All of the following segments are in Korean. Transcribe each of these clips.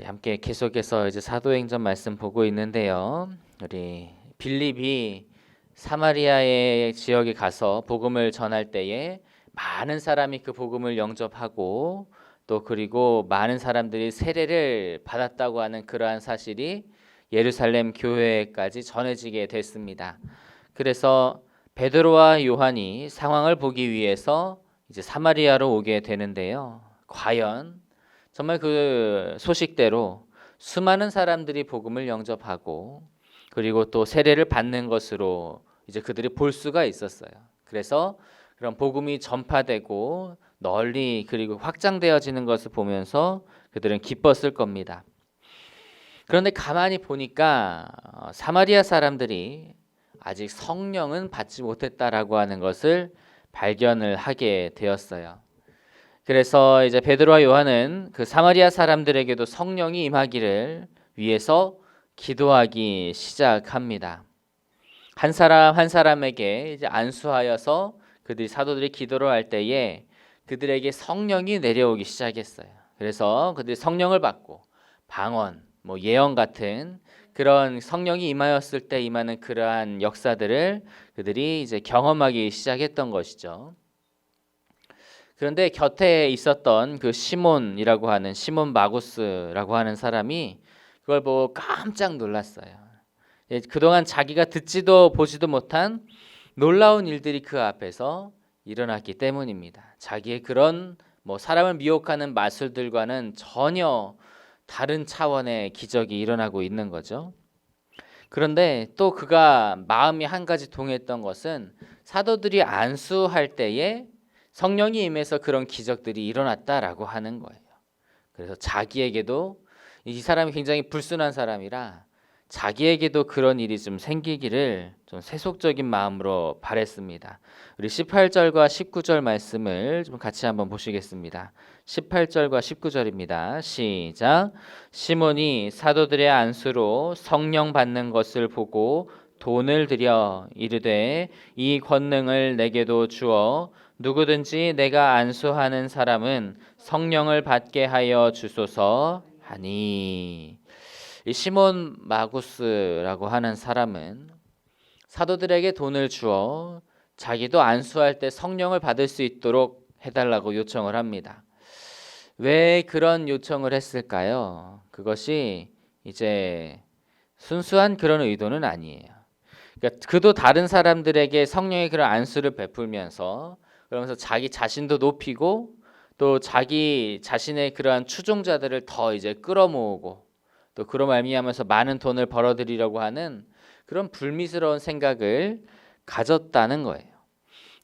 함께 계속해서 이제 사도행전 말씀 보고 있는데요. 우리 빌립이 사마리아의 지역에 가서 복음을 전할 때에 많은 사람이 그 복음을 영접하고 또 그리고 많은 사람들이 세례를 받았다고 하는 그러한 사실이 예루살렘 교회까지 전해지게 됐습니다. 그래서 베드로와 요한이 상황을 보기 위해서 이제 사마리아로 오게 되는데요. 과연 정말 그 소식대로 수많은 사람들이 복음을 영접하고 그리고 또 세례를 받는 것으로 이제 그들이 볼 수가 있었어요. 그래서 그런 복음이 전파되고 널리 그리고 확장되어지는 것을 보면서 그들은 기뻤을 겁니다. 그런데 가만히 보니까 사마리아 사람들이 아직 성령은 받지 못했다라고 하는 것을 발견을 하게 되었어요. 그래서 이제 베드로와 요한은 그 사마리아 사람들에게도 성령이 임하기를 위해서 기도하기 시작합니다. 한 사람 한 사람에게 이제 안수하여서 그들이 사도들이 기도를 할 때에 그들에게 성령이 내려오기 시작했어요. 그래서 그들이 성령을 받고 방언, 예언 같은 그런 성령이 임하였을 때 임하는 그러한 역사들을 그들이 이제 경험하기 시작했던 것이죠. 그런데 곁에 있었던 그 시몬이라고 하는 시몬 마구스라고 하는 사람이 그걸 보고 깜짝 놀랐어요. 그동안 자기가 듣지도 보지도 못한 놀라운 일들이 그 앞에서 일어났기 때문입니다. 자기의 그런 사람을 미혹하는 마술들과는 전혀 다른 차원의 기적이 일어나고 있는 거죠. 그런데 또 그가 마음이 한 가지 동했던 것은 사도들이 안수할 때에 성령이 임해서 그런 기적들이 일어났다라고 하는 거예요. 그래서 자기에게도 이 사람이 굉장히 불순한 사람이라 자기에게도 그런 일이 좀 생기기를 좀 세속적인 마음으로 바랬습니다. 우리 18절과 19절 말씀을 좀 같이 한번 보시겠습니다. 18절과 19절입니다. 시작. 시몬이 사도들의 안수로 성령 받는 것을 보고 돈을 들여 이르되 이 권능을 내게도 주어 누구든지 내가 안수하는 사람은 성령을 받게 하여 주소서 하니. 이 시몬 마구스라고 하는 사람은 사도들에게 돈을 주어 자기도 안수할 때 성령을 받을 수 있도록 해달라고 요청을 합니다. 왜 그런 요청을 했을까요? 그것이 이제 순수한 그런 의도는 아니에요. 그러니까 그도 다른 사람들에게 성령의 그런 안수를 베풀면서 그러면서 자기 자신도 높이고 또 자기 자신의 그러한 추종자들을 더 이제 끌어모으고 또 그로 말미암아서 많은 돈을 벌어들이려고 하는 그런 불미스러운 생각을 가졌다는 거예요.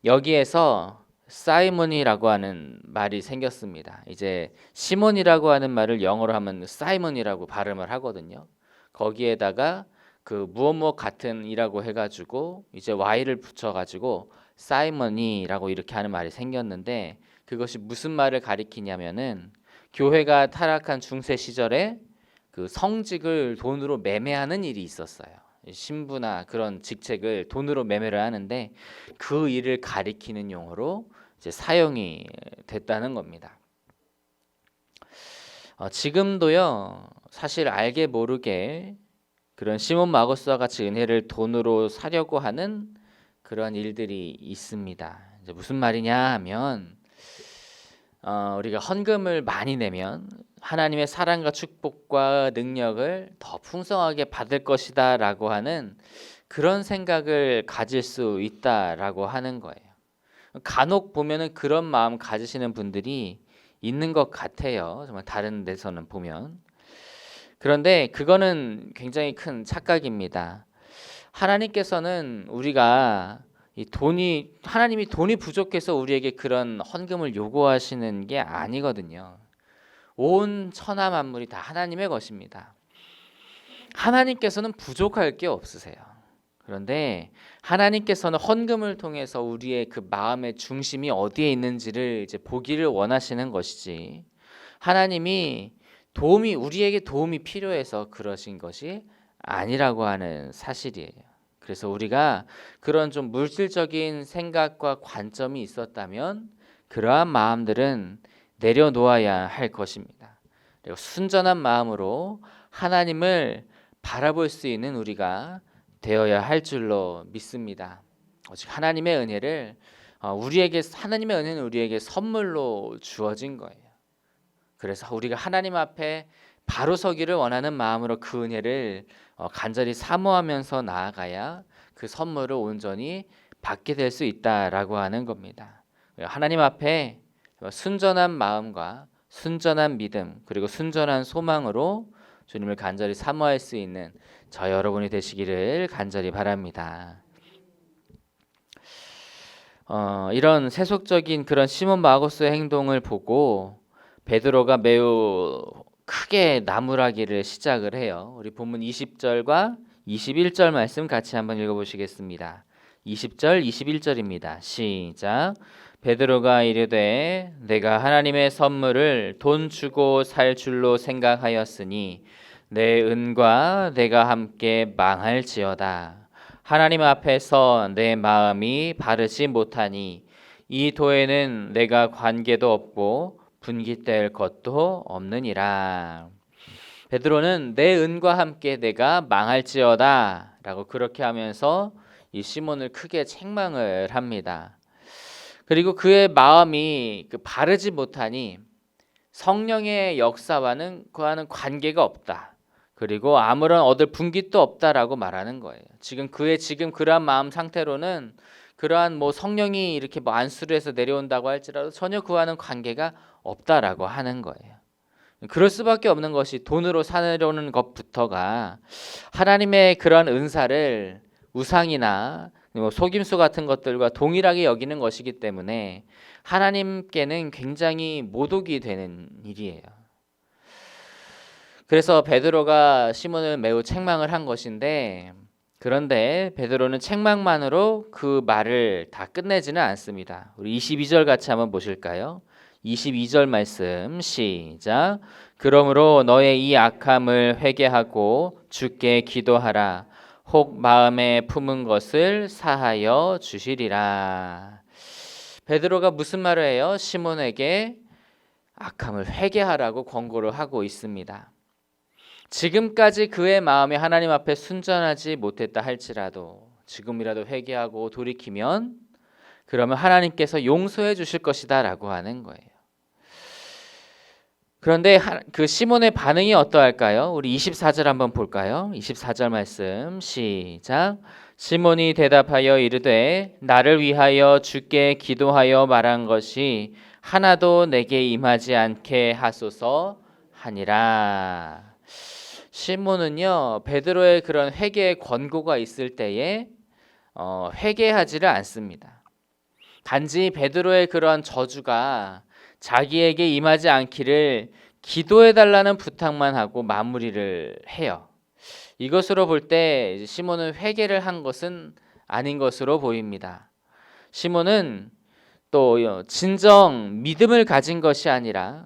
여기에서 사이몬이라고 하는 말이 생겼습니다. 이제 시몬이라고 하는 말을 영어로 하면 사이몬이라고 발음을 하거든요. 거기에다가 그 무엇 같은 이라고 해가지고 이제 y를 붙여가지고 사이먼이라고 이렇게 하는 말이 생겼는데 그것이 무슨 말을 가리키냐면은 교회가 타락한 중세 시절에 그 성직을 돈으로 매매하는 일이 있었어요. 신부나 그런 직책을 돈으로 매매를 하는데 그 일을 가리키는 용어로 이제 사용이 됐다는 겁니다. 지금도요 사실 알게 모르게 그런 시몬 마구스와 같이 은혜를 돈으로 사려고 하는 그런 일들이 있습니다. 이제 무슨 말이냐 하면 우리가 헌금을 많이 내면 하나님의 사랑과 축복과 능력을 더 풍성하게 받을 것이다 라고 하는 그런 생각을 가질 수 있다라고 하는 거예요. 간혹 보면은 그런 마음 가지시는 분들이 있는 것 같아요. 정말 다른 데서는 보면. 그런데 그거는 굉장히 큰 착각입니다. 하나님께서는 하나님이 돈이 부족해서 우리에게 그런 헌금을 요구하시는 게 아니거든요. 온 천하 만물이 다 하나님의 것입니다. 하나님께서는 부족할 게 없으세요. 그런데 하나님께서는 헌금을 통해서 우리의 그 마음의 중심이 어디에 있는지를 이제 보기를 원하시는 것이지. 하나님이 우리에게 도움이 필요해서 그러신 것이 아니라고 하는 사실이에요. 그래서 우리가 그런 좀 물질적인 생각과 관점이 있었다면 그러한 마음들은 내려놓아야 할 것입니다. 그리고 순전한 마음으로 하나님을 바라볼 수 있는 우리가 되어야 할 줄로 믿습니다. 오직 하나님의 은혜를 하나님의 은혜는 우리에게 선물로 주어진 거예요. 그래서 우리가 하나님 앞에 바로 서기를 원하는 마음으로 그 은혜를 간절히 사모하면서 나아가야 그 선물을 온전히 받게 될 수 있다라고 하는 겁니다. 하나님 앞에 순전한 마음과 순전한 믿음 그리고 순전한 소망으로 주님을 간절히 사모할 수 있는 저 여러분이 되시기를 간절히 바랍니다. 이런 세속적인 그런 시몬 마고스의 행동을 보고 베드로가 매우 크게 나무라기를 시작을 해요. 우리 본문 20절과 21절 말씀 같이 한번 읽어보시겠습니다. 20절 21절입니다. 시작. 베드로가 이르되 내가 하나님의 선물을 돈 주고 살 줄로 생각하였으니 내 은과 내가 함께 망할지어다. 하나님 앞에서 내 마음이 바르지 못하니 이 도에는 내가 관계도 없고 분깃될 것도 없느니라. 베드로는 내 은과 함께 내가 망할지어다 라고 그렇게 하면서 이 시몬을 크게 책망을 합니다. 그리고 그의 마음이 바르지 못하니 성령의 역사와는 그와는 관계가 없다. 그리고 아무런 얻을 분깃도 없다라고 말하는 거예요. 지금 그러한 마음 상태로는 그러한 성령이 이렇게 안수를 해서 내려온다고 할지라도 전혀 그와는 관계가 없다라고 하는 거예요. 그럴 수밖에 없는 것이 돈으로 사려는 것부터가 하나님의 그러한 은사를 우상이나 속임수 같은 것들과 동일하게 여기는 것이기 때문에 하나님께는 굉장히 모독이 되는 일이에요. 그래서 베드로가 시몬을 매우 책망을 한 것인데, 그런데 베드로는 책망만으로 그 말을 다 끝내지는 않습니다. 우리 22절 같이 한번 보실까요? 22절 말씀 시작. 그러므로 너의 이 악함을 회개하고 주께 기도하라. 혹 마음에 품은 것을 사하여 주시리라. 베드로가 무슨 말을 해요? 시몬에게 악함을 회개하라고 권고를 하고 있습니다. 지금까지 그의 마음이 하나님 앞에 순전하지 못했다 할지라도 지금이라도 회개하고 돌이키면 그러면 하나님께서 용서해 주실 것이다 라고 하는 거예요. 그런데 그 시몬의 반응이 어떠할까요? 우리 24절 한번 볼까요? 24절 말씀 시작. 시몬이 대답하여 이르되 나를 위하여 주께 기도하여 말한 것이 하나도 내게 임하지 않게 하소서 하니라. 시몬은요, 베드로의 그런 회개의 권고가 있을 때에 회개하지를 않습니다. 단지 베드로의 그런 저주가 자기에게 임하지 않기를 기도해달라는 부탁만 하고 마무리를 해요. 이것으로 볼 때 시몬은 회개를 한 것은 아닌 것으로 보입니다. 시몬은 또 진정 믿음을 가진 것이 아니라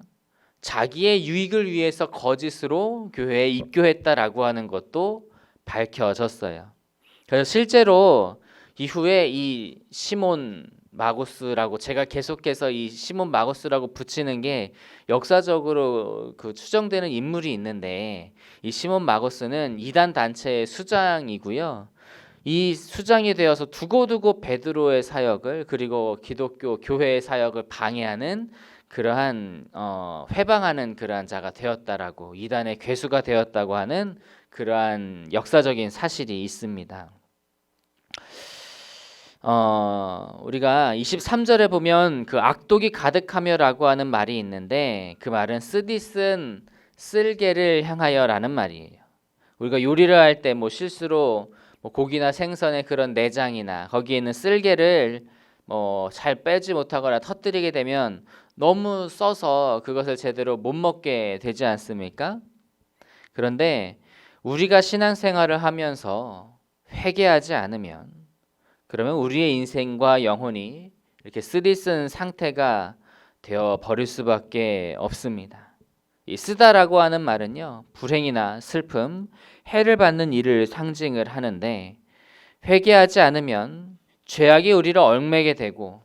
자기의 유익을 위해서 거짓으로 교회에 입교했다라고 하는 것도 밝혀졌어요. 그래서 실제로 이후에 이 시몬 마고스라고 제가 계속해서 이 시몬 마고스라고 붙이는 게 역사적으로 그 추정되는 인물이 있는데 이 시몬 마고스는 이단 단체의 수장이고요. 이 수장이 되어서 두고두고 베드로의 사역을 그리고 기독교 교회의 사역을 방해하는 그러한 회방하는 그러한 자가 되었다라고 이단의 괴수가 되었다고 하는 그러한 역사적인 사실이 있습니다. 우리가 23절에 보면 그 악독이 가득하며라고 하는 말이 있는데 그 말은 쓰디쓴 쓸개를 향하여라는 말이에요. 우리가 요리를 할 때 실수로 고기나 생선의 그런 내장이나 거기에 있는 쓸개를 잘 빼지 못하거나 터뜨리게 되면 너무 써서 그것을 제대로 못 먹게 되지 않습니까? 그런데 우리가 신앙생활을 하면서 회개하지 않으면 그러면 우리의 인생과 영혼이 이렇게 쓰디쓴 상태가 되어 버릴 수밖에 없습니다. 이 쓰다라고 하는 말은요, 불행이나 슬픔, 해를 받는 일을 상징을 하는데 회개하지 않으면 죄악이 우리를 얽매게 되고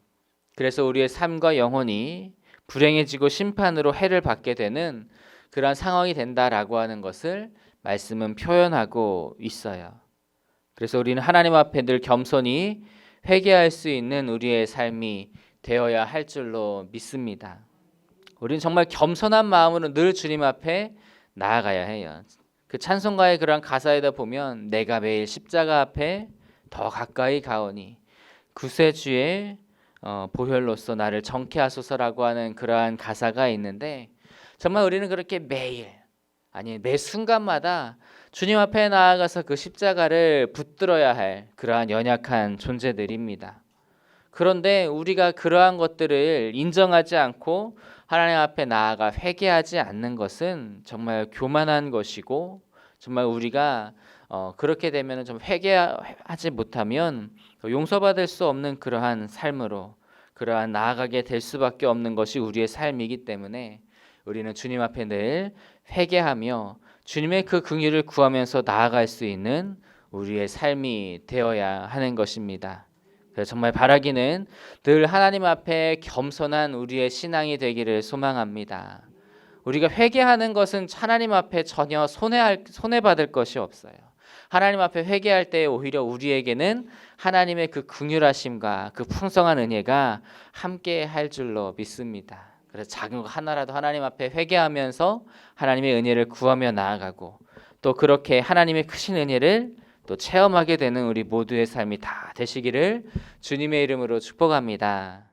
그래서 우리의 삶과 영혼이 불행해지고 심판으로 해를 받게 되는 그러한 상황이 된다라고 하는 것을 말씀은 표현하고 있어요. 그래서 우리는 하나님 앞에 늘 겸손히 회개할 수 있는 우리의 삶이 되어야 할 줄로 믿습니다. 우리는 정말 겸손한 마음으로 늘 주님 앞에 나아가야 해요. 그 찬송가의 그러한 가사에다 보면 내가 매일 십자가 앞에 더 가까이 가오니 구세주의 보혈로서 나를 정케 하소서라고 하는 그러한 가사가 있는데, 정말 우리는 그렇게 매일, 아니 매 순간마다 주님 앞에 나아가서 그 십자가를 붙들어야 할 그러한 연약한 존재들입니다. 그런데 우리가 그러한 것들을 인정하지 않고 하나님 앞에 나아가 회개하지 않는 것은 정말 교만한 것이고, 정말 우리가 그렇게 되면 좀 회개하지 못하면 용서받을 수 없는 그러한 삶으로 그러한 나아가게 될 수밖에 없는 것이 우리의 삶이기 때문에 우리는 주님 앞에 늘 회개하며 주님의 그 긍휼을 구하면서 나아갈 수 있는 우리의 삶이 되어야 하는 것입니다. 그래서 정말 바라기는 늘 하나님 앞에 겸손한 우리의 신앙이 되기를 소망합니다. 우리가 회개하는 것은 하나님 앞에 전혀 손해받을 것이 없어요. 하나님 앞에 회개할 때 오히려 우리에게는 하나님의 그 긍휼하심과 그 풍성한 은혜가 함께 할 줄로 믿습니다. 그래서 작은 거 하나라도 하나님 앞에 회개하면서 하나님의 은혜를 구하며 나아가고, 또 그렇게 하나님의 크신 은혜를 또 체험하게 되는 우리 모두의 삶이 다 되시기를 주님의 이름으로 축복합니다.